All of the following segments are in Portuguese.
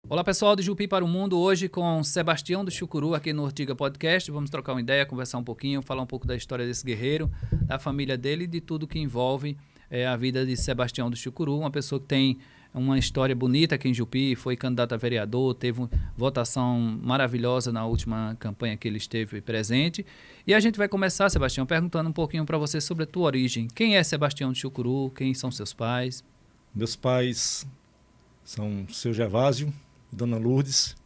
Olá pessoal do Jupi para o Mundo, hoje com Sebastião do Chucuru aqui no Ortiga Podcast. Vamos trocar uma ideia, conversar um pouquinho, falar um pouco da história desse guerreiro, da família dele e de tudo que envolve a vida de Sebastião do Chucuru, uma pessoa que tem uma história bonita aqui em Jupi, foi candidato a vereador, teve uma votação maravilhosa na última campanha que ele esteve presente. E a gente vai começar, Sebastião, perguntando um pouquinho para você sobre a tua origem. Quem é Sebastião do Chucuru? Quem são seus pais? Meus pais são seu Gervásio e Dona Lourdes.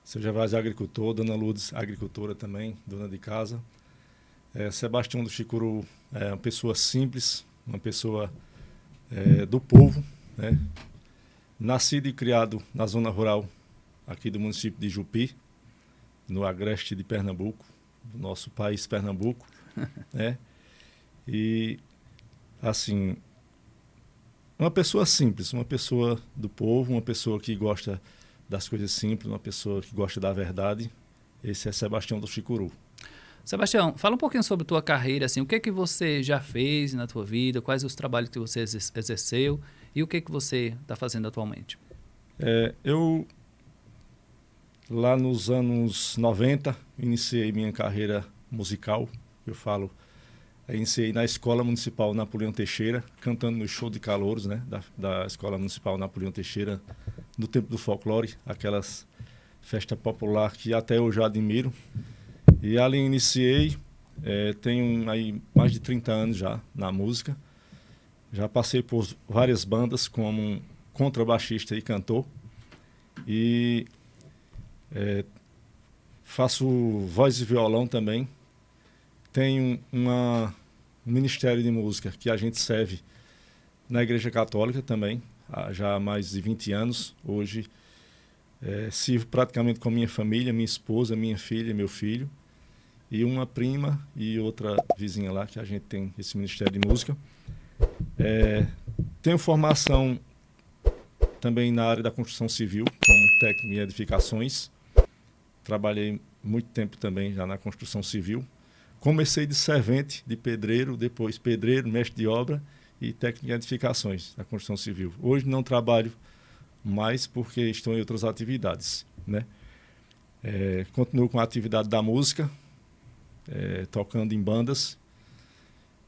Seu Gervásio é agricultor, Dona Lourdes agricultora também, dona de casa. Sebastião do Chucuru é uma pessoa simples, uma pessoa do povo, né? Nascido e criado na zona rural aqui do município de Jupi, no agreste de Pernambuco, do nosso país Pernambuco, né? E, assim, uma pessoa simples, uma pessoa do povo, uma pessoa que gosta das coisas simples, uma pessoa que gosta da verdade. Esse é Sebastião do Chucuru. Sebastião, fala um pouquinho sobre a tua carreira, assim, o que é que você já fez na tua vida, quais os trabalhos que você exerceu e o que é que você está fazendo atualmente? Eu, lá nos anos 90, iniciei minha carreira musical. Iniciei na Escola Municipal Napoleão Teixeira, cantando no show de calouros, né, da Escola Municipal Napoleão Teixeira, no tempo do folclore, aquelas festas populares que até eu já admiro. E ali iniciei, tenho aí mais de 30 anos já na música. Já passei por várias bandas como contrabaixista e cantor. E faço voz e violão também. Tenho um ministério de música que a gente serve na Igreja Católica também, há já mais de 20 anos. Hoje sirvo praticamente com a minha família, minha esposa, minha filha, meu filho, e uma prima e outra vizinha lá que a gente tem esse ministério de música. Tenho formação também na área da construção civil, como técnico em edificações. Trabalhei muito tempo também já na construção civil. Comecei de servente, de pedreiro, depois pedreiro, mestre de obra e técnico em edificações na construção civil. Hoje não trabalho mais porque estou em outras atividades, né? Continuo com a atividade da música, tocando em bandas.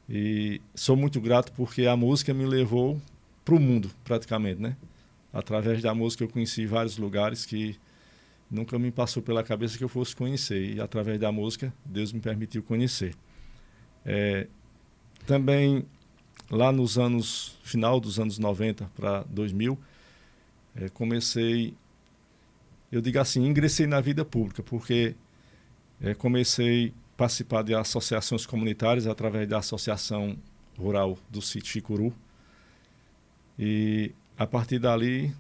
E sou muito grato porque a música me levou para o mundo, praticamente, né? Através da música eu conheci vários lugares que nunca me passou pela cabeça que eu fosse conhecer. E através da música, Deus me permitiu conhecer. Também, lá nos final dos anos 90 para 2000, eu digo assim, ingressei na vida pública, porque comecei a participar de associações comunitárias através da Associação Rural do Sítio Chucuru. E, a partir dali,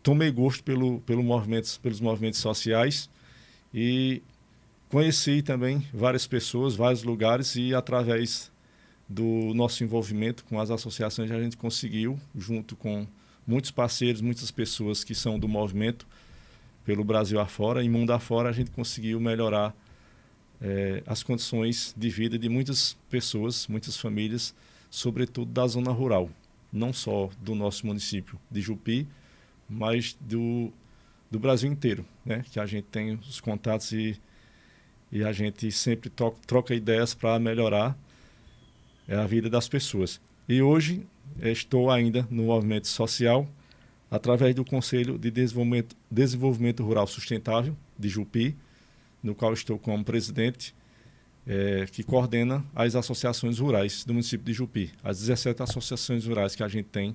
tomei gosto pelos movimentos sociais e conheci também várias pessoas, vários lugares, e através do nosso envolvimento com as associações a gente conseguiu, junto com muitos parceiros, muitas pessoas que são do movimento pelo Brasil afora e mundo afora, a gente conseguiu melhorar as condições de vida de muitas pessoas, muitas famílias, sobretudo da zona rural, não só do nosso município de Jupi, mas do Brasil inteiro, né? Que a gente tem os contatos e a gente sempre troca ideias para melhorar a vida das pessoas. E hoje estou ainda no movimento social através do Conselho de Desenvolvimento Rural Sustentável de Jupi, no qual estou como presidente, que coordena as associações rurais do município de Jupi, as 17 associações rurais que a gente tem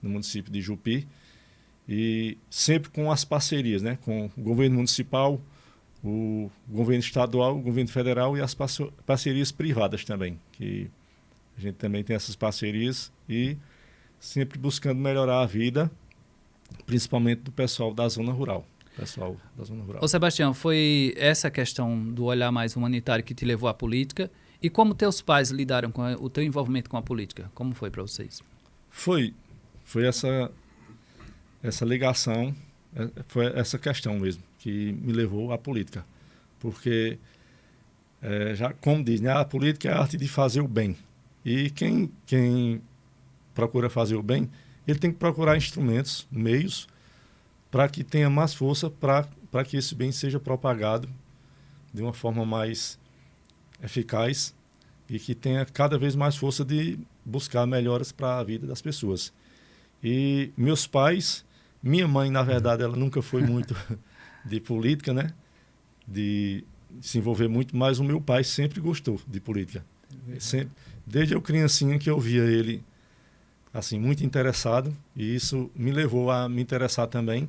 no município de Jupi. E sempre com as parcerias, né, com o governo municipal, o governo estadual, o governo federal e as parcerias privadas também, que a gente também tem essas parcerias e sempre buscando melhorar a vida, principalmente do pessoal da zona rural. Ô Sebastião, foi essa questão do olhar mais humanitário que te levou à política? E como teus pais lidaram com o teu envolvimento com a política? Como foi para vocês? Foi essa ligação, foi essa questão mesmo que me levou à política. Porque, já como diz, né, a política é a arte de fazer o bem. E quem procura fazer o bem, ele tem que procurar instrumentos, meios, para que tenha mais força para que esse bem seja propagado de uma forma mais eficaz e que tenha cada vez mais força de buscar melhoras para a vida das pessoas. E meus pais, minha mãe, na verdade, ela nunca foi muito de política, né? De se envolver muito, mas o meu pai sempre gostou de política. Sempre, desde eu criancinha que eu via ele assim muito interessado, e isso me levou a me interessar também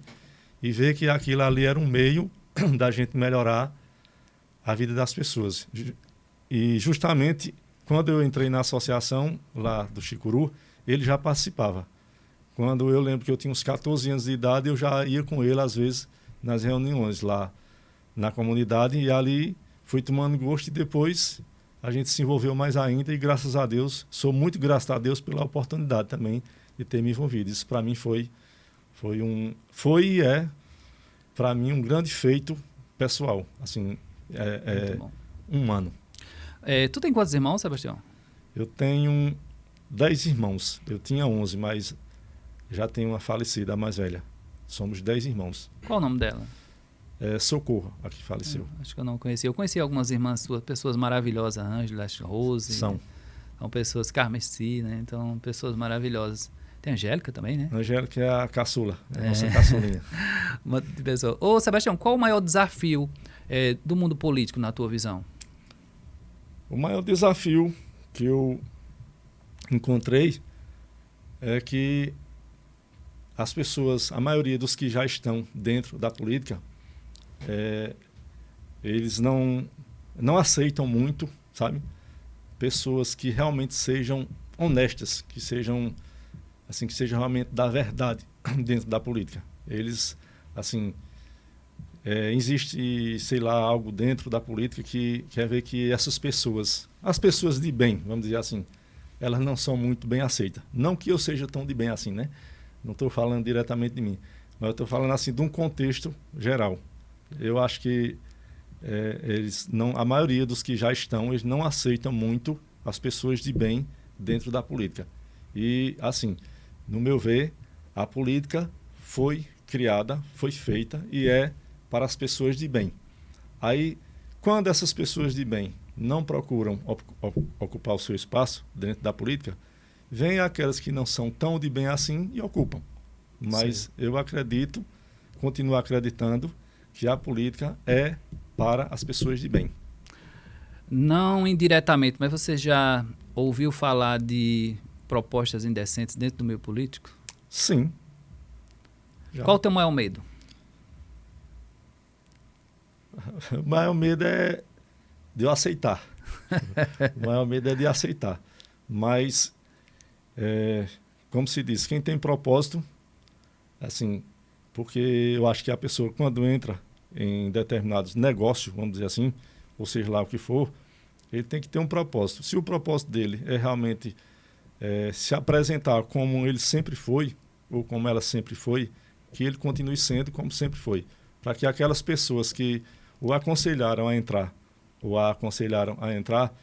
e ver que aquilo ali era um meio da gente melhorar a vida das pessoas. E justamente quando eu entrei na associação lá do Chicuru, ele já participava. Quando eu lembro que eu tinha uns 14 anos de idade, eu já ia com ele às vezes nas reuniões lá na comunidade, e ali fui tomando gosto, e depois a gente se envolveu mais ainda, e graças a Deus, sou muito grato a Deus pela oportunidade também de ter me envolvido. Isso para mim foi e é para mim um grande feito pessoal, assim, humano. Tu tem quantos irmãos, Sebastião? Eu tenho 10 irmãos. Eu tinha 11, mas já tenho uma falecida, a mais velha. Somos 10 irmãos. Qual o nome dela? Socorro, a que faleceu. Acho que eu não conheci. Eu conheci algumas irmãs suas, pessoas maravilhosas, Ângela, Rose. São Pessoas, Carmeci, né? Então, pessoas maravilhosas. Tem a Angélica também, né? A Angélica é a caçula, a nossa caçulinha. Uma pessoa. Ô, Sebastião, qual o maior desafio do mundo político, na tua visão? O maior desafio que eu encontrei é que as pessoas, a maioria dos que já estão dentro da política, eles não aceitam muito, sabe? Pessoas que realmente sejam honestas, que sejam realmente da verdade dentro da política. Eles, assim, existe, sei lá, algo dentro da política que quer ver que essas pessoas, as pessoas de bem, vamos dizer assim, elas não são muito bem aceitas. Não que eu seja tão de bem assim, né? Não estou falando diretamente de mim, mas eu estou falando assim de um contexto geral. Eu acho que a maioria dos que já estão, eles não aceitam muito as pessoas de bem dentro da política. E, assim, no meu ver, a política foi criada, foi feita e é para as pessoas de bem. Aí, quando essas pessoas de bem não procuram ocupar o seu espaço dentro da política, vem aquelas que não são tão de bem assim e ocupam. Mas sim, eu acredito, continuo acreditando, que a política é para as pessoas de bem. Não indiretamente, mas você já ouviu falar de propostas indecentes dentro do meio político? Sim. Já. Qual o teu maior medo? O maior medo é de eu aceitar. O maior medo é de aceitar. Mas, como se diz, quem tem propósito, assim, porque eu acho que a pessoa, quando entra em determinados negócios, vamos dizer assim, ou seja lá o que for, ele tem que ter um propósito. Se o propósito dele é realmente se apresentar como ele sempre foi, ou como ela sempre foi, que ele continue sendo como sempre foi. Para que aquelas pessoas que o aconselharam a entrar, ou a aconselharam a entrar,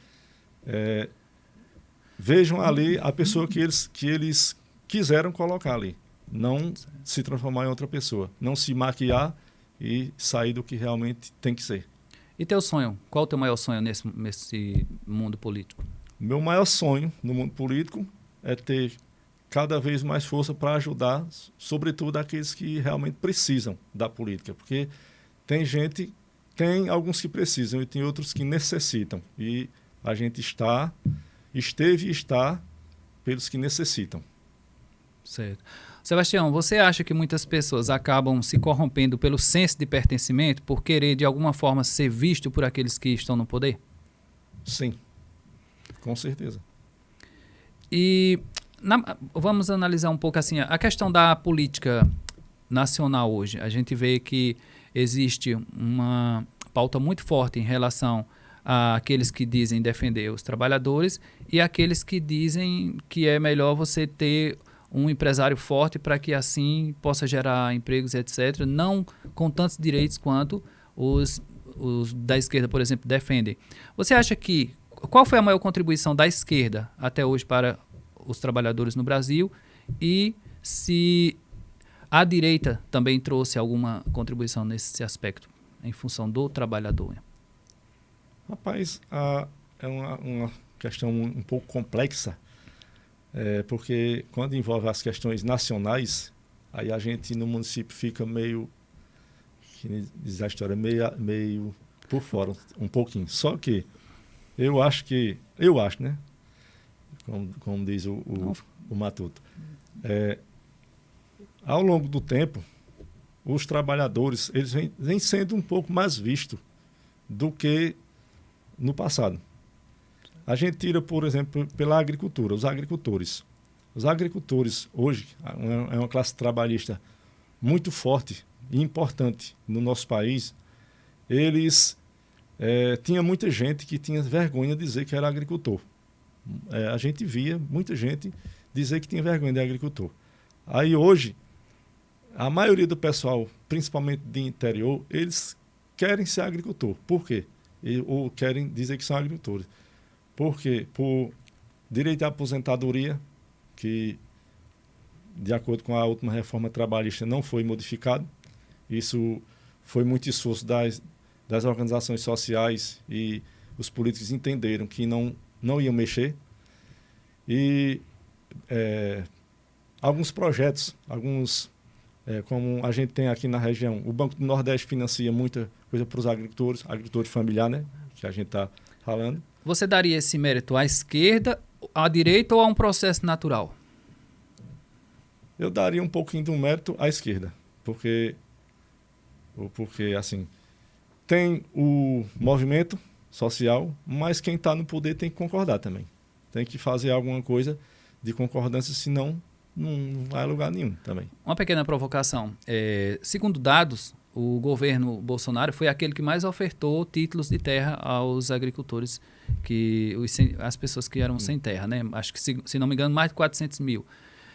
vejam ali a pessoa que eles quiseram colocar ali. Não se transformar em outra pessoa. Não se maquiar e sair do que realmente tem que ser. E teu sonho? Qual o teu maior sonho nesse mundo político? Meu maior sonho no mundo político é ter cada vez mais força para ajudar, sobretudo aqueles que realmente precisam da política. Porque tem alguns que precisam e tem outros que necessitam. E a gente esteve e está pelos que necessitam. Certo. Sebastião, você acha que muitas pessoas acabam se corrompendo pelo senso de pertencimento, por querer de alguma forma ser visto por aqueles que estão no poder? Sim, com certeza. E vamos analisar um pouco assim, a questão da política nacional hoje. A gente vê que existe uma pauta muito forte em relação àqueles que dizem defender os trabalhadores e aqueles que dizem que é melhor você ter um empresário forte para que assim possa gerar empregos, etc., não com tantos direitos quanto os da esquerda, por exemplo, defendem. Você acha que qual foi a maior contribuição da esquerda até hoje para os trabalhadores no Brasil e se A direita também trouxe alguma contribuição nesse aspecto, em função do trabalhador? Rapaz, é uma questão um pouco complexa, porque quando envolve as questões nacionais, aí a gente no município fica meio, que diz a história, meio por fora, um pouquinho. Só que eu acho, né? Como diz o Matuto, ao longo do tempo, os trabalhadores eles vêm sendo um pouco mais vistos do que no passado. A gente tira, por exemplo, pela agricultura, os agricultores. Os agricultores hoje é uma classe trabalhista muito forte e importante no nosso país. Eles tinha muita gente que tinha vergonha de dizer que era agricultor. A gente via muita gente dizer que tinha vergonha de agricultor. Aí hoje, a maioria do pessoal, principalmente de interior, eles querem ser agricultor. Por quê? Ou querem dizer que são agricultores. Porque por direito à aposentadoria, que de acordo com a última reforma trabalhista não foi modificado, isso foi muito esforço das organizações sociais e os políticos entenderam que não iam mexer. E alguns projetos, como a gente tem aqui na região, o Banco do Nordeste financia muita coisa para os agricultores familiar, né, que a gente está falando. Você daria esse mérito à esquerda, à direita ou a um processo natural? Eu daria um pouquinho do mérito à esquerda, porque assim, tem o movimento social, mas quem está no poder tem que concordar também. Tem que fazer alguma coisa de concordância, senão não vai a lugar nenhum também. Uma pequena provocação. Segundo dados, o governo Bolsonaro foi aquele que mais ofertou títulos de terra aos agricultores, as pessoas que eram sem terra, né? Acho que, se não me engano, mais de 400 mil.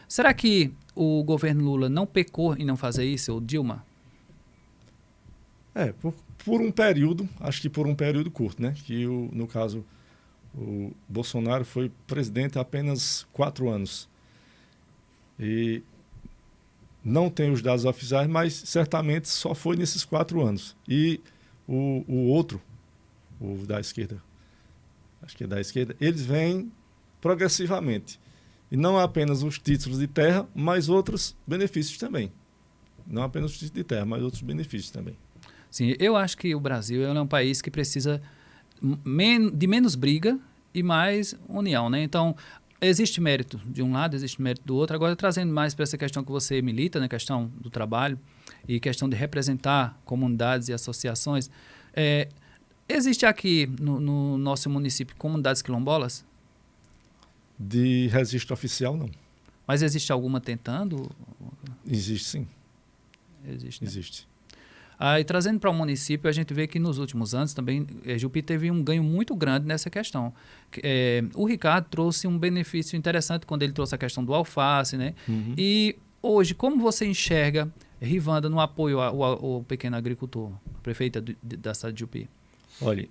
Será que o governo Lula não pecou em não fazer isso, ou Dilma? Por um período, acho que por um período curto, né? Que, no caso, o Bolsonaro foi presidente há apenas 4 anos. E não tem os dados oficiais, mas certamente só foi nesses 4 anos. E o outro, o da esquerda, acho que é da esquerda, eles vêm progressivamente. E não apenas os títulos de terra, mas outros benefícios também. Não apenas os títulos de terra, mas outros benefícios também. Sim, eu acho que o Brasil é um país que precisa de menos briga e mais união, né? Então, existe mérito de um lado, existe mérito do outro. Agora, trazendo mais para essa questão que você milita, né? Questão do trabalho e questão de representar comunidades e associações. Existe aqui no nosso município comunidades quilombolas? De registro oficial, não. Mas existe alguma tentando? Existe, sim. Existe, né? Existe. E trazendo para o município, a gente vê que nos últimos anos também Jupi teve um ganho muito grande nessa questão. O Ricardo trouxe um benefício interessante quando ele trouxe a questão do alface, né? Uhum. E hoje, como você enxerga Rivanda no apoio ao pequeno agricultor, prefeita da cidade de Jupi? Olha,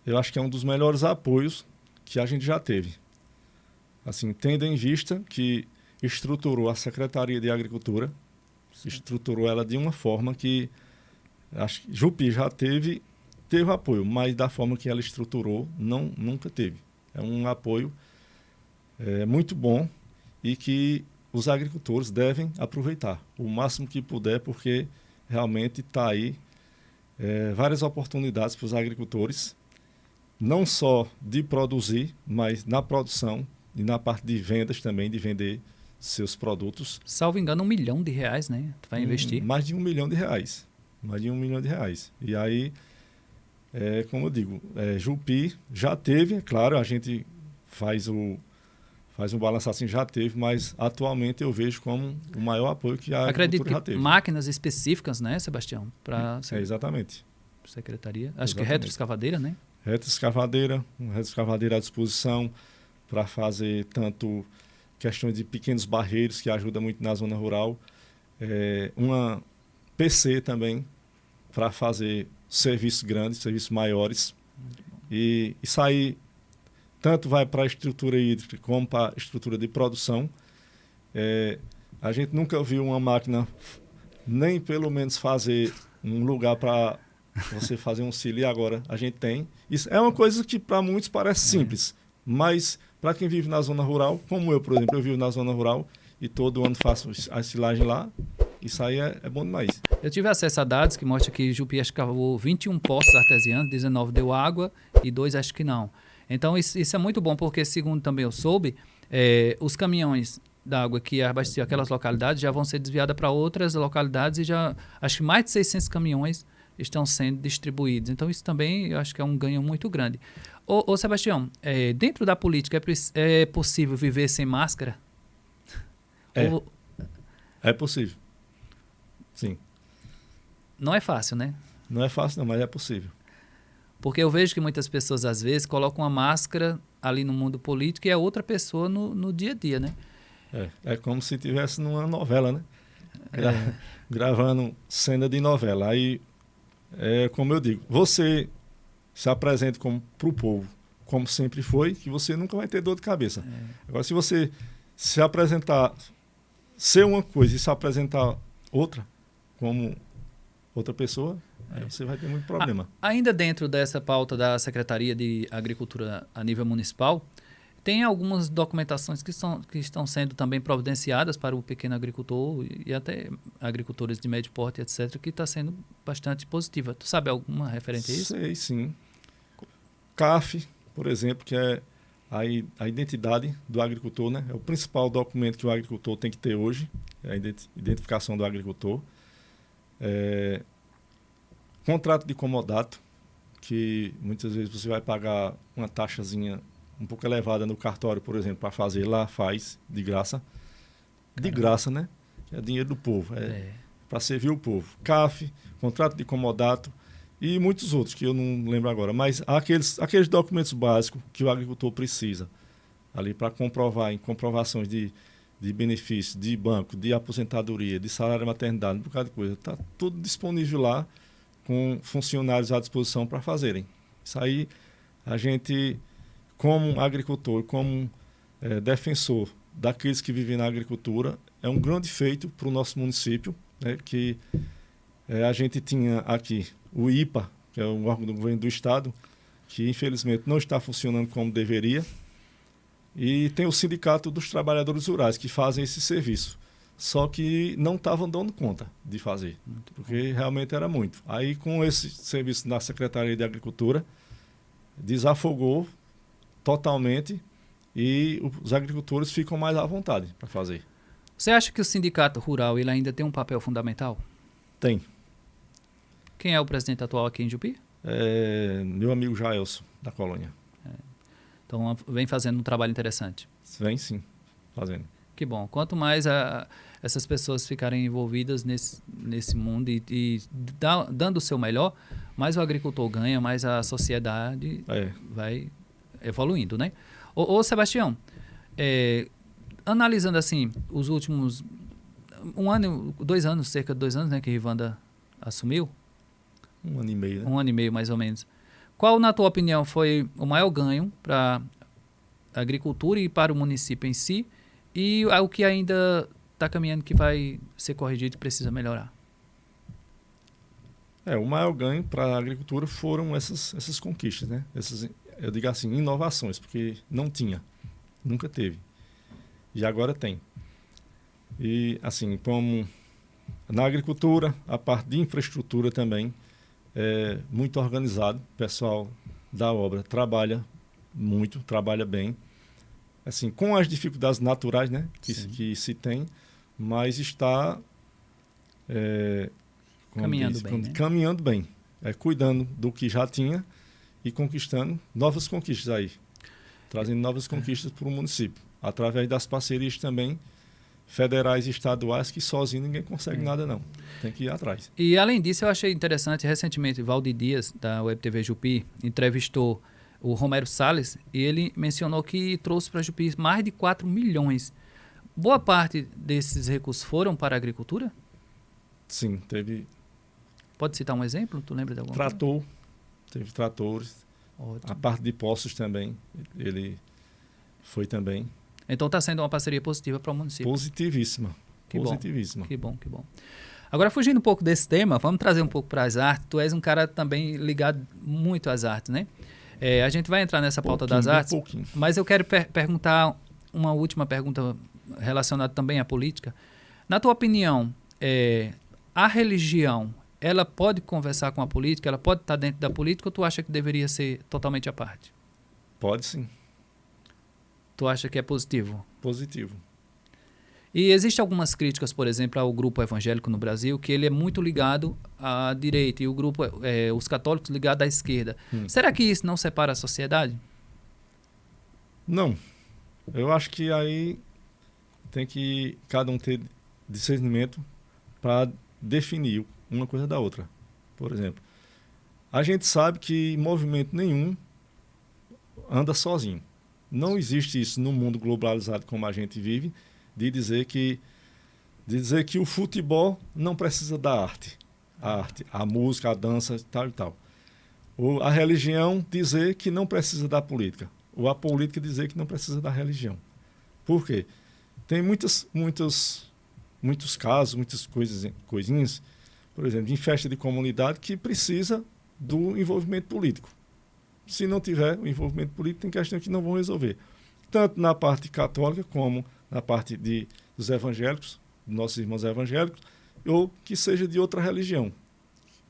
eu acho que é um dos melhores apoios que a gente já teve. Assim, tendo em vista que estruturou a Secretaria de Agricultura, estruturou ela de uma forma que acho que Jupi já teve apoio, mas da forma que ela estruturou, nunca teve. É um apoio muito bom e que os agricultores devem aproveitar o máximo que puder, porque realmente está aí várias oportunidades para os agricultores, não só de produzir, mas na produção e na parte de vendas também, de vender seus produtos. Salvo engano, R$1 milhão, né? Tu vai investir? Mais de R$1 milhão. Mais de R$1 milhão. E aí, como eu digo, Jupi já teve, claro, a gente faz um balanço assim, já teve, mas atualmente eu vejo como o maior apoio que a agricultura já teve. Máquinas específicas, né, Sebastião? Exatamente. Secretaria. Acho que retroescavadeira, né? Retroescavadeira à disposição para fazer tanto questões de pequenos barreiros, que ajuda muito na zona rural. Uma PC também, para fazer serviços grandes, serviços maiores. E sair, tanto vai para a estrutura hídrica como para a estrutura de produção. a gente nunca viu uma máquina nem pelo menos fazer um lugar para você fazer um cílio, e agora a gente tem. Isso é uma coisa que para muitos parece simples, mas para quem vive na zona rural, como eu, por exemplo, eu vivo na zona rural e todo ano faço a silagem lá, isso aí é bom demais. Eu tive acesso a dados que mostram que Jupi escavou 21 poços artesianos, 19 deu água e 2 acho que não. Então isso é muito bom, porque segundo também eu soube, os caminhões d'água que abasteciam aquelas localidades já vão ser desviados para outras localidades e já acho que mais de 600 caminhões estão sendo distribuídos. Então isso também eu acho que é um ganho muito grande. Ô Sebastião, dentro da política é possível viver sem máscara? É possível. Sim. Não é fácil, né? Não é fácil não, mas é possível. Porque eu vejo que muitas pessoas, às vezes, colocam uma máscara ali no mundo político e é outra pessoa no dia a dia, né? É como se estivesse numa novela, né? Gravando cena de novela. Aí, como eu digo, você se apresenta para o povo, como sempre foi, que você nunca vai ter dor de cabeça. Agora, se você se apresentar, ser uma coisa e se apresentar outra, como outra pessoa, aí você vai ter muito problema. Ainda dentro dessa pauta da Secretaria de Agricultura a nível municipal, tem algumas documentações que estão sendo também providenciadas para o pequeno agricultor e até agricultores de médio porte, etc., que está sendo bastante positiva. Tu sabe alguma referente a isso? Sei, sim. CAF, por exemplo, que é a identidade do agricultor, né? É o principal documento que o agricultor tem que ter hoje, é a identificação do agricultor. Contrato de comodato, que muitas vezes você vai pagar uma taxazinha um pouco elevada no cartório, por exemplo, para fazer lá, faz de graça. De graça, né? É dinheiro do povo, para servir o povo. CAF, contrato de comodato e muitos outros que eu não lembro agora. Mas aqueles documentos básicos que o agricultor precisa ali para comprovar, em comprovações de benefício, de banco, de aposentadoria, de salário de maternidade, um bocado de coisa. Está tudo disponível lá, com funcionários à disposição para fazerem. Isso aí, a gente, como agricultor, como defensor daqueles que vivem na agricultura, é um grande feito para o nosso município, né, que a gente tinha aqui o IPA, que é um órgão do governo do estado, que infelizmente não está funcionando como deveria, e tem o Sindicato dos Trabalhadores Rurais, que fazem esse serviço. Só que não estavam dando conta de fazer, porque realmente era muito. Aí, com esse serviço da Secretaria de Agricultura, desafogou totalmente e os agricultores ficam mais à vontade para fazer. Você acha que o sindicato rural ele ainda tem um papel fundamental? Tem. Quem é o presidente atual aqui em Jupi? Meu amigo Jaelson, da colônia. Então, vem fazendo um trabalho interessante. Vem sim, fazendo. Que bom. Quanto mais essas pessoas ficarem envolvidas nesse mundo e dando o seu melhor, mais o agricultor ganha, mais a sociedade vai evoluindo, né? Ô Sebastião, analisando assim os últimos 2 anos, cerca de 2 anos, né, que Rivanda assumiu? 1 ano e meio, né? 1 ano e meio, mais ou menos. Qual, na tua opinião, foi o maior ganho para a agricultura e para o município em si? E o que ainda está caminhando que vai ser corrigido e precisa melhorar? O maior ganho para a agricultura foram essas conquistas, né? Eu digo assim, inovações, porque não tinha, nunca teve. E agora tem. E assim, como na agricultura, a parte de infraestrutura também é muito organizado. O pessoal da obra trabalha muito, trabalha bem. Assim, com as dificuldades naturais, né, que se tem, mas está caminhando bem, cuidando do que já tinha e conquistando novas conquistas aí, trazendo novas conquistas para o município, através das parcerias também federais e estaduais, que sozinho ninguém consegue nada não, tem que ir atrás. E além disso, eu achei interessante, recentemente, Valdir Dias, da Web TV Jupi, entrevistou o Romero Salles, e ele mencionou que trouxe para a Jupi mais de 4 milhões. Boa parte desses recursos foram para a agricultura? Sim, teve... Pode citar um exemplo? Tu lembra de algum? Teve tratores. Ótimo. A parte de postos também, ele foi também. Então está sendo uma parceria positiva para o município. Positivíssima. Positivíssima. Que bom, que bom. Agora, fugindo um pouco desse tema, vamos trazer um pouco para as artes. Tu és um cara também ligado muito às artes, né? A gente vai entrar nessa pauta das artes, mas eu quero perguntar uma última pergunta relacionada também à política. Na tua opinião, a religião, ela pode conversar com a política? Ela pode estar dentro da política ou tu acha que deveria ser totalmente à parte? Pode sim. Tu acha que é positivo? Positivo. E existem algumas críticas, por exemplo, ao grupo evangélico no Brasil, que ele é muito ligado à direita e o grupo, os católicos ligados à esquerda. Será que isso não separa a sociedade? Não. Eu acho que aí tem que cada um ter discernimento para definir uma coisa da outra. Por exemplo, a gente sabe que movimento nenhum anda sozinho. Não existe isso no mundo globalizado como a gente vive, de dizer que o futebol não precisa da arte. A arte, a música, a dança, tal e tal. Ou a religião dizer que não precisa da política. Ou a política dizer que não precisa da religião. Por quê? Tem muitos casos, muitas coisinhas, por exemplo, em festa de comunidade que precisa do envolvimento político. Se não tiver o envolvimento político, tem questões que não vão resolver. Tanto na parte católica como na parte dos evangélicos, dos nossos irmãos evangélicos, ou que seja de outra religião.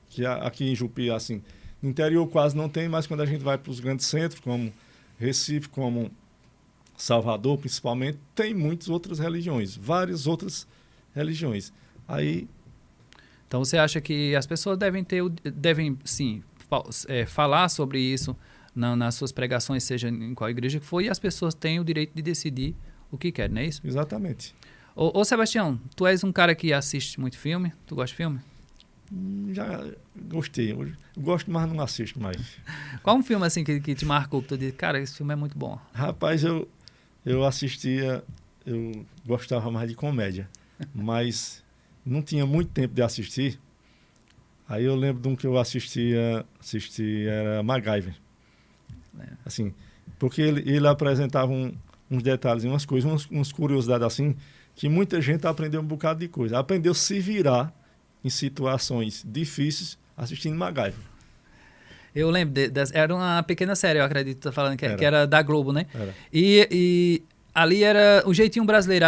Que aqui em Jupi, assim, no interior quase não tem, mas quando a gente vai para os grandes centros, como Recife, como Salvador, principalmente, tem muitas outras religiões, várias outras religiões. Aí... Então você acha que as pessoas devem sim, falar sobre isso nas suas pregações, seja em qual igreja que for, e as pessoas têm o direito de decidir o que querem, não é isso? Exatamente. Ô Sebastião, tu és um cara que assiste muito filme? Tu gosta de filme? Já gostei. Eu gosto, mas não assisto mais. Qual um filme assim que te marcou, que tu disse, cara, esse filme é muito bom? Rapaz, eu assistia, eu gostava mais de comédia, mas não tinha muito tempo de assistir. Aí eu lembro de um que eu assisti era MacGyver. Assim, porque ele apresentava uns detalhes, umas coisas, umas curiosidades assim, que muita gente aprendeu um bocado de coisa. Aprendeu a se virar em situações difíceis assistindo MacGyver. Eu lembro, era uma pequena série, eu acredito, tá falando que era da Globo, né? Era. E ali era o jeitinho brasileiro,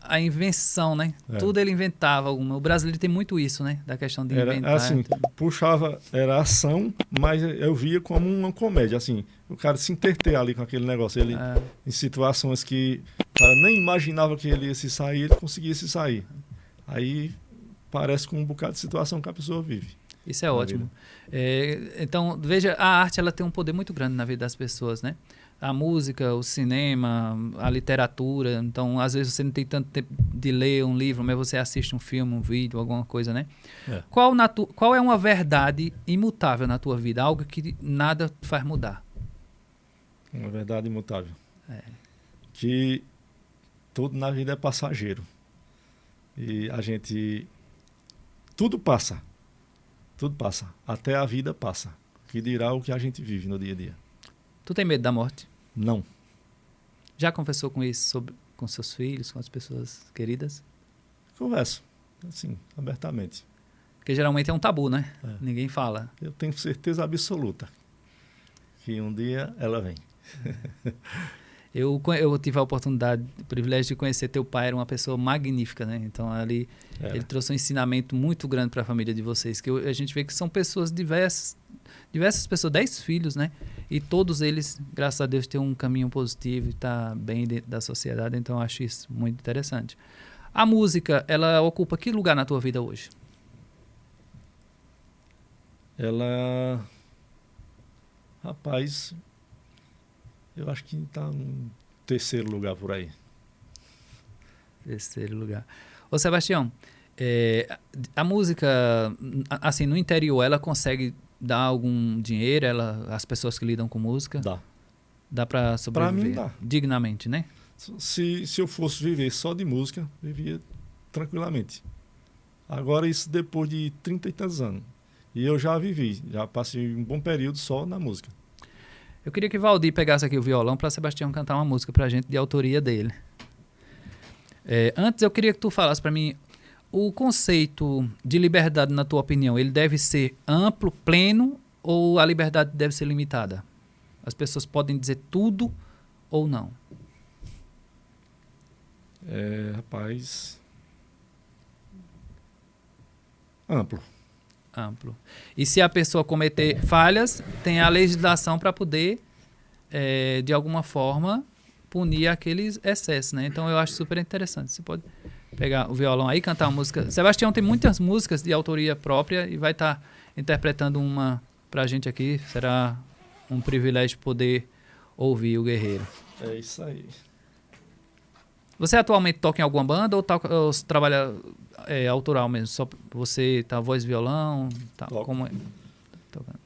a invenção, né? É. Tudo ele inventava. O brasileiro tem muito isso, né? Da questão de inventar. Assim, puxava, era ação, mas eu via como uma comédia, assim. O cara se entreter ali com aquele negócio. Ele, em situações que o cara nem imaginava que ele ia se sair, ele conseguia se sair. Aí parece com um bocado de situação que a pessoa vive. Isso é ótimo. Então, veja, a arte ela tem um poder muito grande na vida das pessoas, né? A música, o cinema, a literatura. Então, às vezes você não tem tanto tempo de ler um livro, mas você assiste um filme, um vídeo, alguma coisa, né? Qual é uma verdade imutável na tua vida? Algo que nada te faz mudar? Uma verdade imutável. Que tudo na vida é passageiro. E a gente... Tudo passa. Tudo passa. Até a vida passa. Que dirá o que a gente vive no dia a dia. Tu tem medo da morte? Não. Já conversou com isso com seus filhos, com as pessoas queridas? Converso, assim, abertamente. Porque geralmente é um tabu, né? Ninguém fala. Eu tenho certeza absoluta que um dia ela vem. Eu tive a oportunidade, o privilégio de conhecer teu pai, era uma pessoa magnífica, né? Então ali ele trouxe um ensinamento muito grande para a família de vocês, que a gente vê que são pessoas diversas pessoas, 10 filhos, né? E todos eles, graças a Deus, têm um caminho positivo e tá bem dentro da sociedade, então eu acho isso muito interessante. A música, ela ocupa que lugar na tua vida hoje? Ela... Rapaz, eu acho que está no terceiro lugar por aí. Terceiro lugar. Ô Sebastião, a música, assim, no interior, ela consegue dar algum dinheiro? As pessoas que lidam com música? Dá. Dá para sobreviver? Pra mim dá. Dignamente, né? Se eu fosse viver só de música, vivia tranquilamente. Agora isso depois de 30 e tantos anos. E eu já vivi, já passei um bom período só na música. Eu queria que Valdir pegasse aqui o violão para Sebastião cantar uma música para a gente de autoria dele. Antes eu queria que tu falasse para mim, o conceito de liberdade, na tua opinião, ele deve ser amplo, pleno, ou a liberdade deve ser limitada? As pessoas podem dizer tudo ou não? Rapaz, amplo. Amplo. E se a pessoa cometer falhas, tem a legislação para poder, de alguma forma, punir aqueles excessos, né? Então eu acho super interessante. Você pode pegar o violão aí e cantar uma música. Sebastião tem muitas músicas de autoria própria e vai estar interpretando uma pra gente aqui. Será um privilégio poder ouvir o guerreiro. É isso aí. Você atualmente toca em alguma banda ou trabalha autoral mesmo? Só você tá voz e violão? Tá, Toco. como é? Tocando.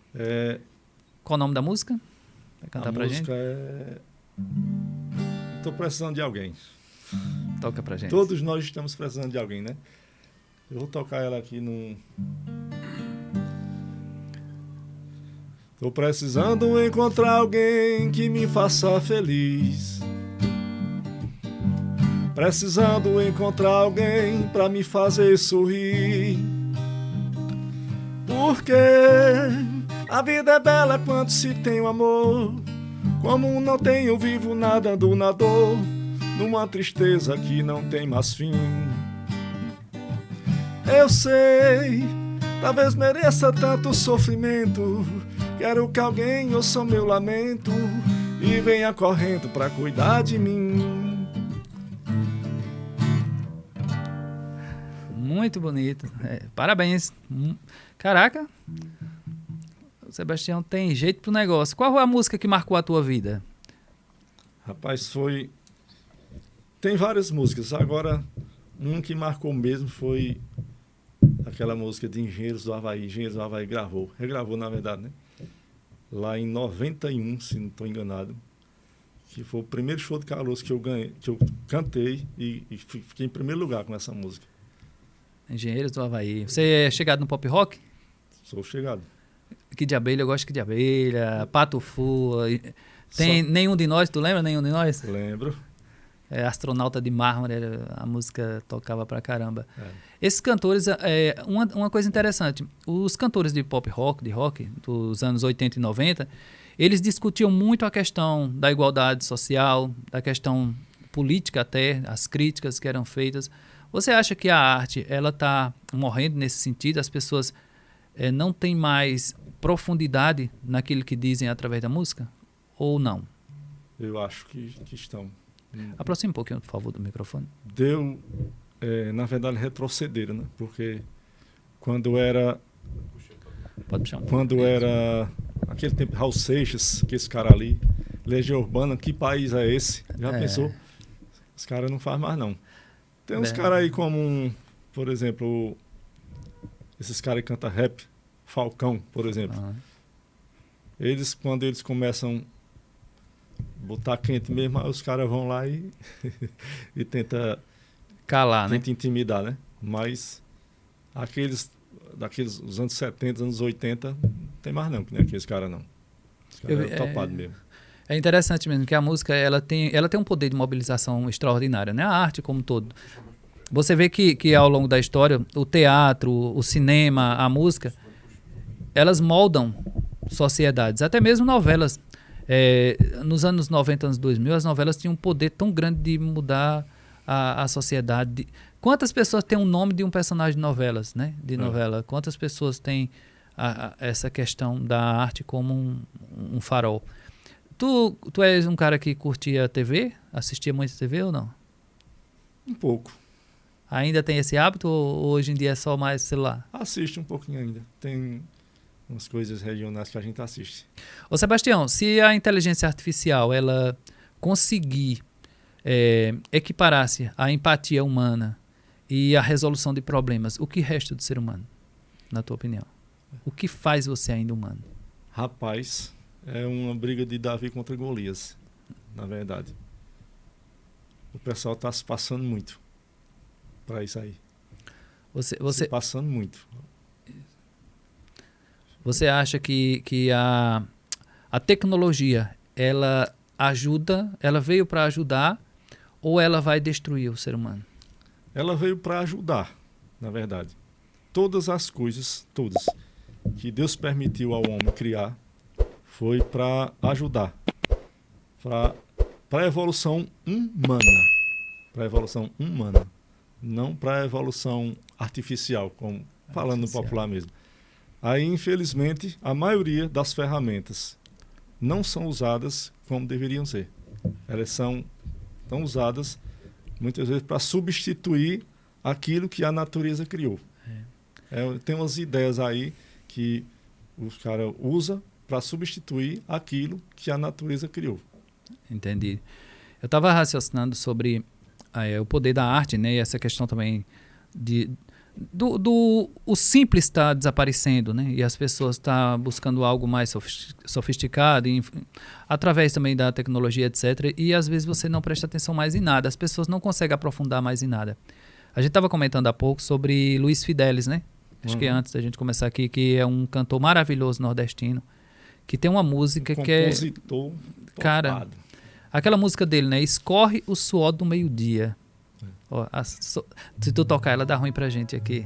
Qual o nome da música? Vai cantar pra gente? A música Tô precisando de alguém. Toca pra gente. Todos nós estamos precisando de alguém, né? Eu vou tocar ela aqui no... Tô precisando encontrar alguém que me faça feliz. Precisando encontrar alguém pra me fazer sorrir. Porque a vida é bela quando se tem o amor. Como não tenho, vivo nadando na dor, numa tristeza que não tem mais fim. Eu sei, talvez mereça tanto sofrimento. Quero que alguém ouça o meu lamento e venha correndo pra cuidar de mim. Muito bonito. Parabéns. Caraca. O Sebastião tem jeito pro negócio. Qual foi a música que marcou a tua vida? Rapaz, tem várias músicas. Agora, uma que marcou mesmo foi aquela música de Engenheiros do Havaí. Engenheiros do Havaí regravou, na verdade, né? Lá em 91, se não estou enganado. Que foi o primeiro show de calouros que eu cantei e fiquei em primeiro lugar com essa música. Engenheiros do Havaí. Você é chegado no pop rock? Sou chegado. Kid de Abelha, eu gosto de Kid de Abelha, Pato Fu. Tem Nenhum de Nós, tu lembra Nenhum de Nós? Lembro. Astronauta de Mármore, a música tocava pra caramba. É. Esses cantores, uma coisa interessante, os cantores de pop rock, de rock, dos anos 80 e 90, eles discutiam muito a questão da igualdade social, da questão política até, as críticas que eram feitas. Você acha que a arte ela está morrendo nesse sentido? As pessoas não têm mais profundidade naquilo que dizem através da música? Ou não? Eu acho que estão. Aproxime um pouquinho, por favor, do microfone. Na verdade, retrocederam, né? Porque quando era... Pode puxar um pouco. Quando era aquele tempo, Raul Seixas, que esse cara ali, Legião Urbana, que país é esse? Já pensou? Os caras não fazem mais, não. Tem uns caras aí como, por exemplo, esses caras que cantam rap, Falcão, por exemplo. Eles, quando eles começam a botar quente mesmo, aí os caras vão lá e tentam calar, né? Intimidar, né? Mas daqueles os anos 70, anos 80, não tem mais não, que nem aqueles caras não. Os caras topado mesmo. É interessante mesmo que a música ela tem um poder de mobilização extraordinário, né? A arte como um todo. Você vê que ao longo da história, o teatro, o cinema, a música, elas moldam sociedades, até mesmo novelas. Nos anos 90, anos 2000, as novelas tinham um poder tão grande de mudar a sociedade. Quantas pessoas têm o nome de um personagem de novelas, né? De novela? Quantas pessoas têm essa questão da arte como um farol? Tu és um cara que curtia TV? Assistia muito TV ou não? Um pouco. Ainda tem esse hábito ou hoje em dia é só mais celular? Assiste um pouquinho ainda. Tem umas coisas regionais que a gente assiste. Ô Sebastião, se a inteligência artificial ela conseguir equiparar-se à empatia humana e à resolução de problemas, o que resta do ser humano, na tua opinião? O que faz você ainda humano? Rapaz, é uma briga de Davi contra Golias, na verdade. O pessoal está se passando muito para isso aí. Se passando muito. Você acha que a tecnologia, ela ajuda, ela veio para ajudar ou ela vai destruir o ser humano? ela veio para ajudar, na verdade. Todas as coisas, todas, que Deus permitiu ao homem criar, foi para ajudar, para a evolução humana. Para a evolução humana, não para a evolução artificial, como falando no popular mesmo. Aí, infelizmente, a maioria das ferramentas não são usadas como deveriam ser. Elas são usadas, muitas vezes, para substituir aquilo que a natureza criou. Tem umas ideias aí que os caras usam para substituir aquilo que a natureza criou. Entendi. Eu estava raciocinando sobre o poder da arte, né? E essa questão também o simples está desaparecendo, né? E as pessoas estão buscando algo mais sofisticado, através também da tecnologia, etc. E às vezes você não presta atenção mais em nada. As pessoas não conseguem aprofundar mais em nada. A gente estava comentando há pouco sobre Luiz Fidelis, né? Acho que antes da gente começar aqui, que é um cantor maravilhoso nordestino, que tem uma música que é... Compositor cara, aquela música dele, né? Escorre o suor do meio-dia. Ó, se tu tocar, ela dá ruim pra gente aqui.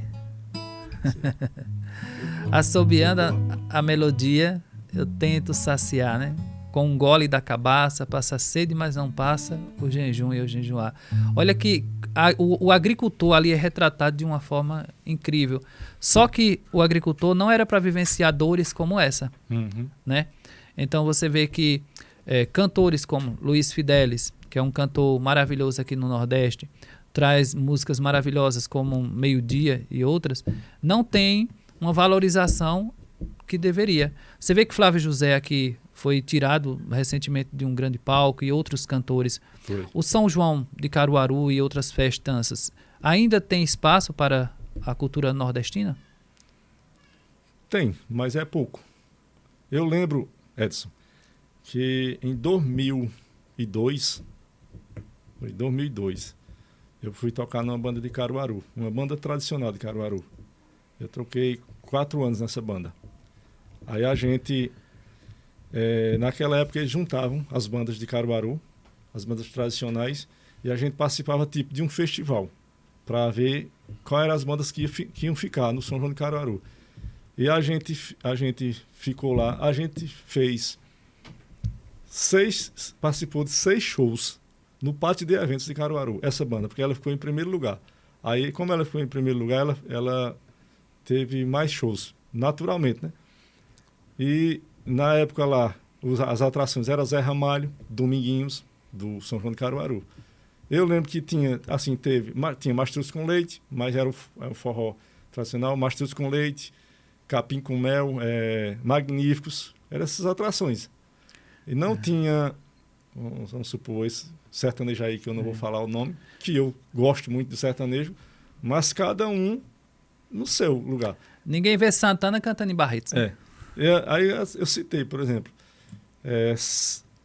Assobiando a melodia, eu tento saciar, né? Com um gole da cabaça, passa sede, mas não passa o jejum e o jejuar. Olha que o agricultor ali é retratado de uma forma incrível. Só que o agricultor não era para vivenciar dores como essa, né? Então você vê que cantores como Luiz Fidelis, que é um cantor maravilhoso aqui no Nordeste, traz músicas maravilhosas como Meio-Dia e outras, não tem uma valorização que deveria. Você vê que Flávio José aqui foi tirado recentemente de um grande palco e outros cantores. Foi. O São João de Caruaru e outras festanças ainda tem espaço para a cultura nordestina? Tem, mas é pouco. Eu lembro, Edson, que em 2002, eu fui tocar numa banda de Caruaru, uma banda tradicional de Caruaru. Eu troquei 4 anos nessa banda. Aí a gente, naquela época, eles juntavam as bandas de Caruaru, as bandas tradicionais, e a gente participava tipo de um festival para ver quais eram as bandas que iam ficar no São João de Caruaru. E a gente ficou lá, a gente participou de 6 shows no pátio de eventos de Caruaru, essa banda, porque ela ficou em primeiro lugar. Aí, como ela ficou em primeiro lugar, ela teve mais shows, naturalmente, né? E, na época lá, as atrações eram Zé Ramalho, Dominguinhos, do São João de Caruaru. Eu lembro que tinha Mastruz com Leite, mas era o forró tradicional, Mastruz com Leite, Capim com Mel, Magníficos, eram essas atrações. E não tinha, vamos supor, esse sertanejo aí, que eu não vou falar o nome, que eu gosto muito do sertanejo, mas cada um no seu lugar. Ninguém vê Santana cantando em Barretos. Né? Aí eu citei, por exemplo,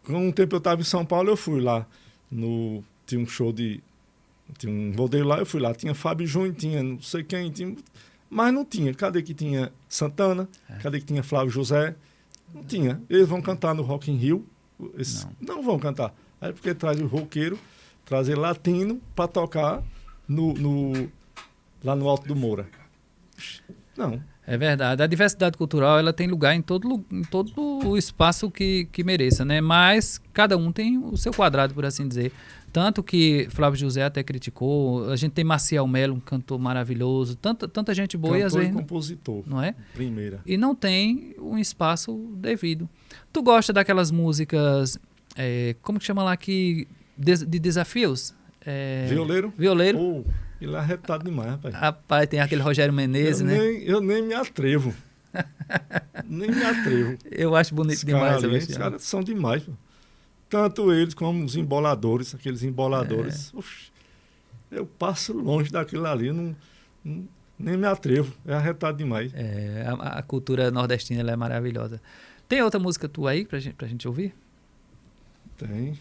com um tempo eu estava em São Paulo, eu fui lá, tinha um show tinha um rodeio lá, eu fui lá, tinha Fábio Júnior, tinha não sei quem, mas não tinha. Cadê que tinha Santana? Cadê que tinha Flávio José? Não tinha. Eles vão cantar no Rock in Rio? Não vão cantar. Aí porque traz o roqueiro, trazer latino para tocar lá no Alto do Moura. Não. É verdade. A diversidade cultural ela tem lugar em todo o espaço que mereça, né? Mas cada um tem o seu quadrado, por assim dizer. Tanto que Flávio José até criticou. A gente tem Maciel Melo, um cantor maravilhoso. Tanta gente boa Cantor e às vezes... compositor. Não é? Primeira. E não tem um espaço devido. Tu gosta daquelas músicas... como que chama lá aqui? De desafios? Violeiro? Violeiro. Ele é arretado demais, rapaz. Rapaz, tem aquele Rogério Menezes, né? Eu nem me atrevo. Nem me atrevo. Eu acho bonito demais. Os caras são demais, pô. Tanto eles como os emboladores, aqueles emboladores. Oxe, eu passo longe daquilo ali, nem me atrevo. É arretado demais. A cultura nordestina ela é maravilhosa. Tem outra música tua aí pra gente ouvir? Tem.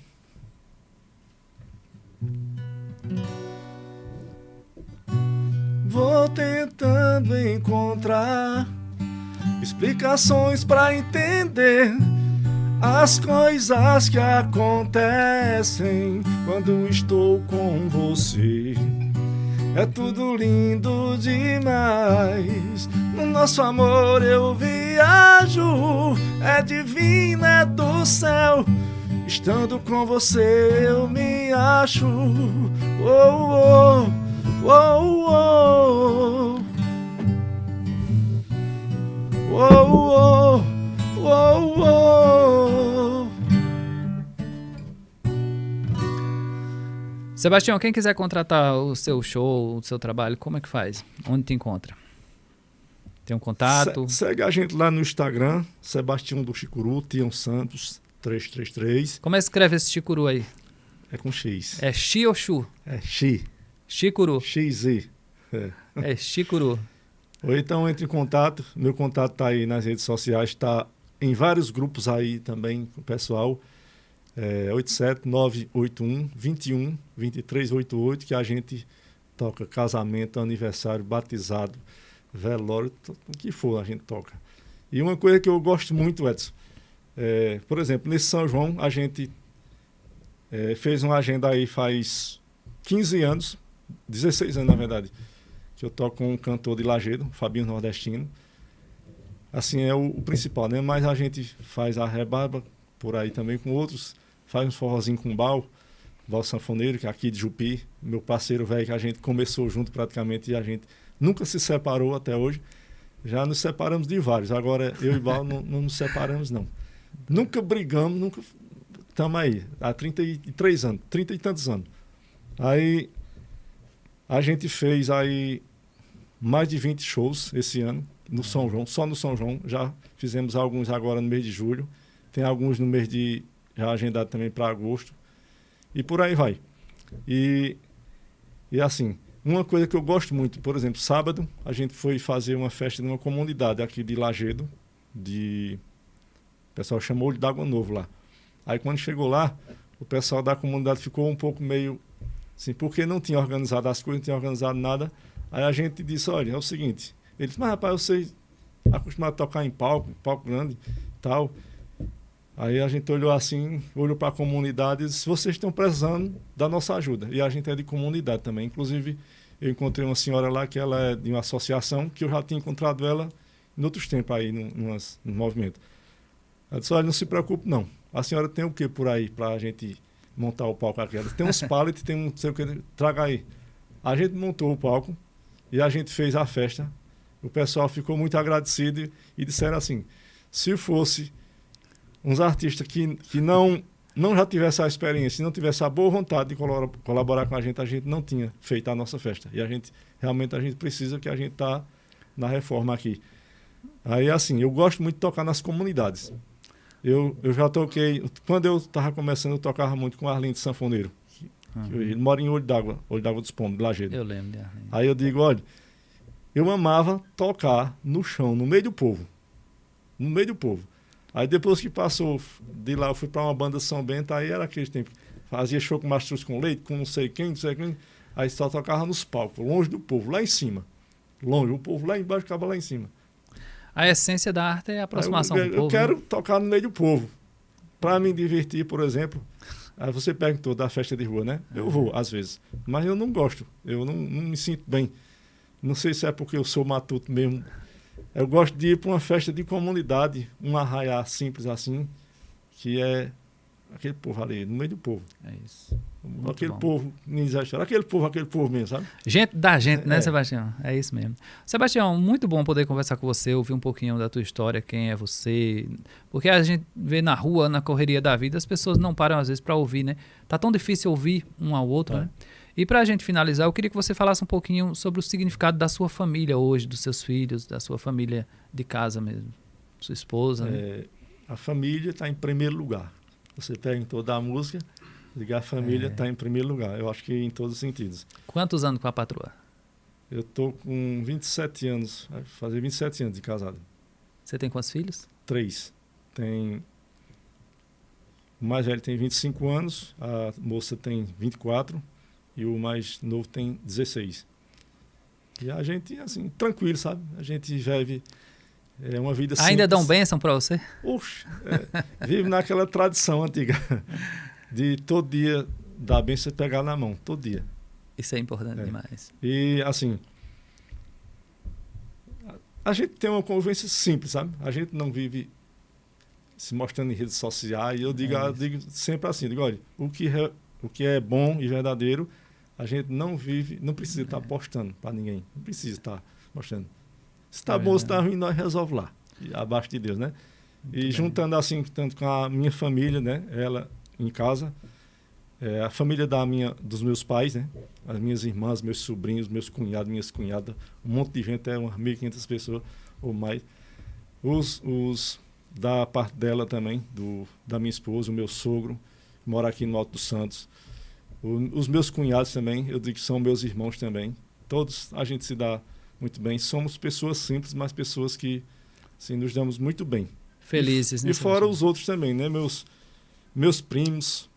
Vou tentando encontrar explicações para entender as coisas que acontecem quando estou com você. É tudo lindo demais. No nosso amor eu viajo. É divino, é do céu. Estando com você eu me acho. Oh, oh, oh, oh. Oh, oh, oh, oh. Sebastião, quem quiser contratar o seu show, o seu trabalho, como é que faz? Onde te encontra? Tem um contato? Segue a gente lá no Instagram, Sebastião do Chicuru, Tião Santos 333. Como é que escreve esse Chicuru aí? É com X. É Chi ou Chu? É Xi. Chicuru. XZ. É Chicuru. Ou então entre em contato. Meu contato está aí nas redes sociais, está em vários grupos aí também com o pessoal. 87981 21 2388, que a gente toca casamento, aniversário, batizado, velório, o que for a gente toca. E uma coisa que eu gosto muito, Edson, por exemplo, nesse São João a gente fez uma agenda aí faz 15 anos, 16 anos na verdade, que eu toco com um cantor de Lajedo, Fabinho Nordestino. Assim é o principal, né? Mas a gente faz a rebarba por aí também com outros, faz uns forrozinhos com Bal Sanfoneiro, que é aqui de Jupi, meu parceiro velho, que a gente começou junto praticamente e a gente nunca se separou até hoje. Já nos separamos de vários, agora eu e Bal não nos separamos não. Nunca brigamos, nunca... Estamos aí, há 33 anos, 30 e tantos anos. Aí a gente fez aí mais de 20 shows esse ano, no São João, só no São João. Já fizemos alguns agora no mês de julho, tem alguns no mês de... já agendado também para agosto, e por aí vai. E assim, uma coisa que eu gosto muito, por exemplo, sábado a gente foi fazer uma festa numa comunidade aqui de Lajedo, o pessoal chamou de d'Água Novo lá. Aí quando chegou lá, o pessoal da comunidade ficou um pouco meio assim, porque não tinha organizado as coisas, não tinha organizado nada. Aí a gente disse, olha, é o seguinte, ele disse, mas rapaz, vocês acostumados a tocar em palco grande e tal. Aí a gente olhou assim, olhou para a comunidade e disse, vocês estão precisando da nossa ajuda. E a gente é de comunidade também. Inclusive, eu encontrei uma senhora lá que ela é de uma associação, que eu já tinha encontrado ela em outros tempos aí, num movimento. Ela disse, olha, não se preocupe não. A senhora tem o que por aí para a gente montar o palco aqui? Ela disse, tem uns pallets, tem um não sei o que, traga aí. A gente montou o palco e a gente fez a festa. O pessoal ficou muito agradecido e disseram assim, se fosse uns artistas que não já tivesse a experiência, não tivesse a boa vontade de colaborar com a gente não tinha feito a nossa festa. E realmente a gente precisa, que a gente está na reforma aqui. Aí assim, eu gosto muito de tocar nas comunidades. Eu já toquei, quando eu estava começando, eu tocava muito com o Arlindo Sanfoneiro. Ele mora em Olho d'Água dos Pombos, de Lajedo. Eu lembro de Arlindo. Aí eu digo, olha, eu amava tocar no chão, no meio do povo. No meio do povo. Aí depois que passou de lá, eu fui para uma banda São Bento, aí era aquele tempo. Fazia show com mastruz com leite, com não sei quem. Aí só tocava nos palcos, longe do povo, lá em cima. Longe, o povo lá embaixo ficava lá em cima. A essência da arte é a aproximação do povo. Eu quero tocar no meio do povo. Para me divertir, por exemplo. Aí você perguntou da festa de rua, né? Eu vou, às vezes. Mas eu não gosto. Eu não me sinto bem. Não sei se é porque eu sou matuto mesmo. Eu gosto de ir para uma festa de comunidade, um arraiá simples assim, que é aquele povo ali, no meio do povo. É isso. Muito aquele bom. povo, nem exagero, aquele povo mesmo, sabe? Gente da gente, né, Sebastião? É isso mesmo. Sebastião, muito bom poder conversar com você, ouvir um pouquinho da tua história, quem é você. Porque a gente vê na rua, na correria da vida, as pessoas não param às vezes para ouvir, né? Tá tão difícil ouvir um ao outro, né? E para a gente finalizar, eu queria que você falasse um pouquinho sobre o significado da sua família hoje, dos seus filhos, da sua família de casa mesmo, sua esposa. Né? A família está em primeiro lugar. Você perguntou da música, a família está em primeiro lugar. Eu acho que em todos os sentidos. Quantos anos com a patroa? Eu estou com 27 anos, vai fazer 27 anos de casado. Você tem quantos filhos? 3. O mais velho tem 25 anos, a moça tem 24 e o mais novo tem 16. E a gente, assim, tranquilo, sabe? A gente vive uma vida simples. Ainda dão bênção para você? Oxe, vive naquela tradição antiga de todo dia dar bênção e pegar na mão, todo dia. Isso é importante demais. E, assim, a gente tem uma convivência simples, sabe? A gente não vive se mostrando em redes sociais. E eu digo sempre assim, olha, o que é bom e verdadeiro, a gente não vive, não precisa estar postando para ninguém. Não precisa estar mostrando. Se está bom, se está ruim, nós resolve lá. Abaixo de Deus, né? E juntando assim, tanto com a minha família, né? Ela em casa, a família dos meus pais, né? As minhas irmãs, meus sobrinhos, meus cunhados, minhas cunhadas, um monte de gente, umas 1.500 pessoas ou mais. Os da parte dela também, da minha esposa, o meu sogro, que mora aqui no Alto dos Santos. Os meus cunhados também, eu digo que são meus irmãos também. Todos a gente se dá muito bem. Somos pessoas simples, mas pessoas que assim, nos damos muito bem. Felizes, né? E fora os outros também, né? Meus primos,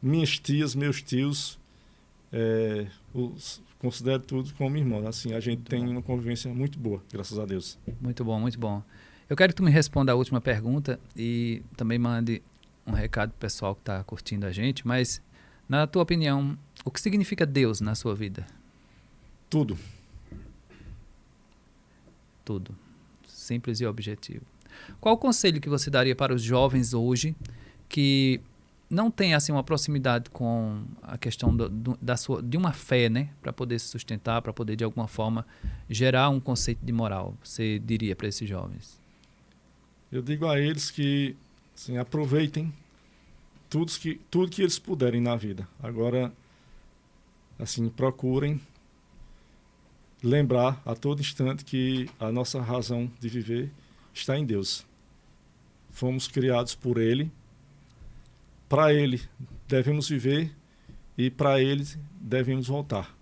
minhas tias, meus tios, considero tudo como irmão. Assim, a gente tem uma convivência muito boa, graças a Deus. Muito bom, muito bom. Eu quero que tu me responda a última pergunta e também mande um recado pro pessoal que está curtindo a gente, mas, na tua opinião, o que significa Deus na sua vida? Tudo. Tudo. Simples e objetivo. Qual o conselho que você daria para os jovens hoje que não têm assim, uma proximidade com a questão de uma fé, né? Para poder se sustentar, para poder, de alguma forma, gerar um conceito de moral? Você diria para esses jovens? Eu digo a eles que assim, aproveitem tudo que eles puderem na vida. Agora, assim, procurem lembrar a todo instante que a nossa razão de viver está em Deus. Fomos criados por Ele, para Ele devemos viver e para Ele devemos voltar.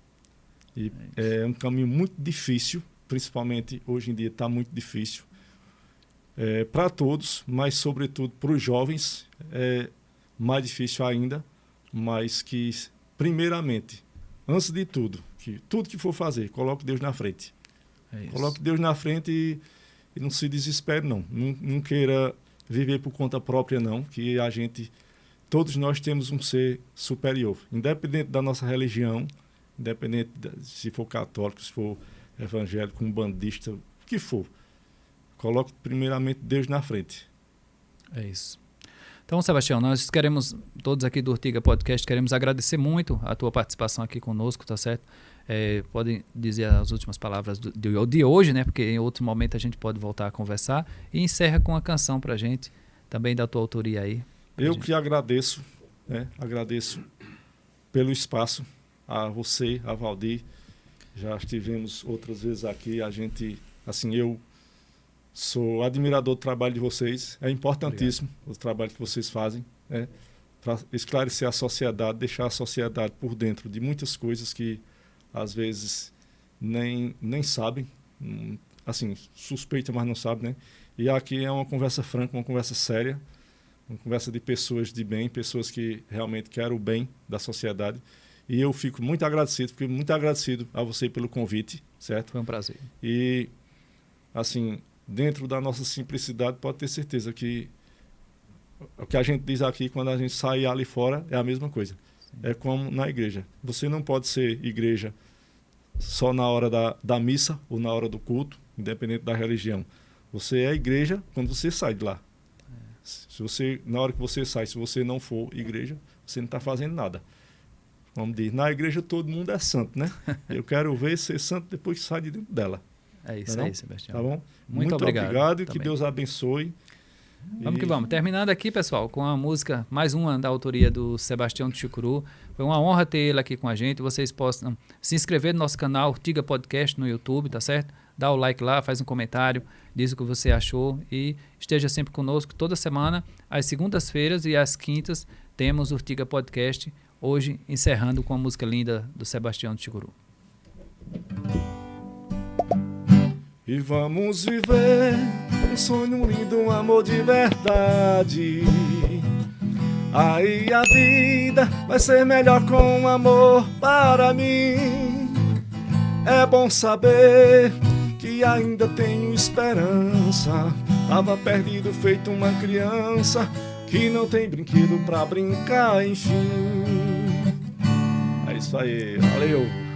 E é um caminho muito difícil, principalmente hoje em dia está muito difícil para todos, mas sobretudo para os jovens é mais difícil ainda, mas que primeiramente, antes de tudo que for fazer, coloque Deus na frente. Coloque Deus na frente e não se desespere, não. Não queira viver por conta própria, não, que todos nós temos um ser superior, independente da nossa religião, independente se for católico, se for evangélico, umbandista, o que for. Coloque primeiramente Deus na frente. É isso. Então, Sebastião, nós queremos, todos aqui do Urtiga Podcast, queremos agradecer muito a tua participação aqui conosco, tá certo? Podem dizer as últimas palavras de hoje, né? Porque em outro momento a gente pode voltar a conversar. E encerra com uma canção pra gente, também da tua autoria aí. Eu que agradeço, né? Agradeço pelo espaço, a você, a Valdir. Já estivemos outras vezes aqui, eu sou admirador do trabalho de vocês. É importantíssimo o trabalho que vocês fazem, né? Para esclarecer a sociedade, deixar a sociedade por dentro de muitas coisas que às vezes nem sabem, assim, suspeitam, mas não sabem, né? E aqui é uma conversa franca, uma conversa séria, uma conversa de pessoas de bem, pessoas que realmente querem o bem da sociedade. E eu fico muito agradecido a você pelo convite, certo? Foi um prazer. E, assim, dentro da nossa simplicidade, pode ter certeza que o que a gente diz aqui, quando a gente sai ali fora, é a mesma coisa. Sim. É como na igreja. Você não pode ser igreja só na hora da missa ou na hora do culto, independente da religião. Você é igreja quando você sai de lá. Na hora que você sai, se você não for igreja, você não está fazendo nada. Vamos dizer, na igreja todo mundo é santo, né? Eu quero ver ser santo depois que sai de dentro dela. É isso aí, Sebastião. Tá bom? Muito obrigado e que Deus abençoe. Vamos que vamos. Terminando aqui, pessoal, com a música, mais uma da autoria do Sebastião do Chucuru. Foi uma honra ter ele aqui com a gente. Vocês possam se inscrever no nosso canal Urtiga Podcast no YouTube, tá certo? Dá o like lá, faz um comentário, diz o que você achou e esteja sempre conosco toda semana. Às segundas-feiras e às quintas temos Urtiga Podcast. Hoje, encerrando com a música linda do Sebastião do Chucuru. E vamos viver um sonho lindo, um amor de verdade. Aí a vida vai ser melhor com amor para mim. É bom saber que ainda tenho esperança. Tava perdido feito uma criança que não tem brinquedo pra brincar, enfim. É isso aí, valeu!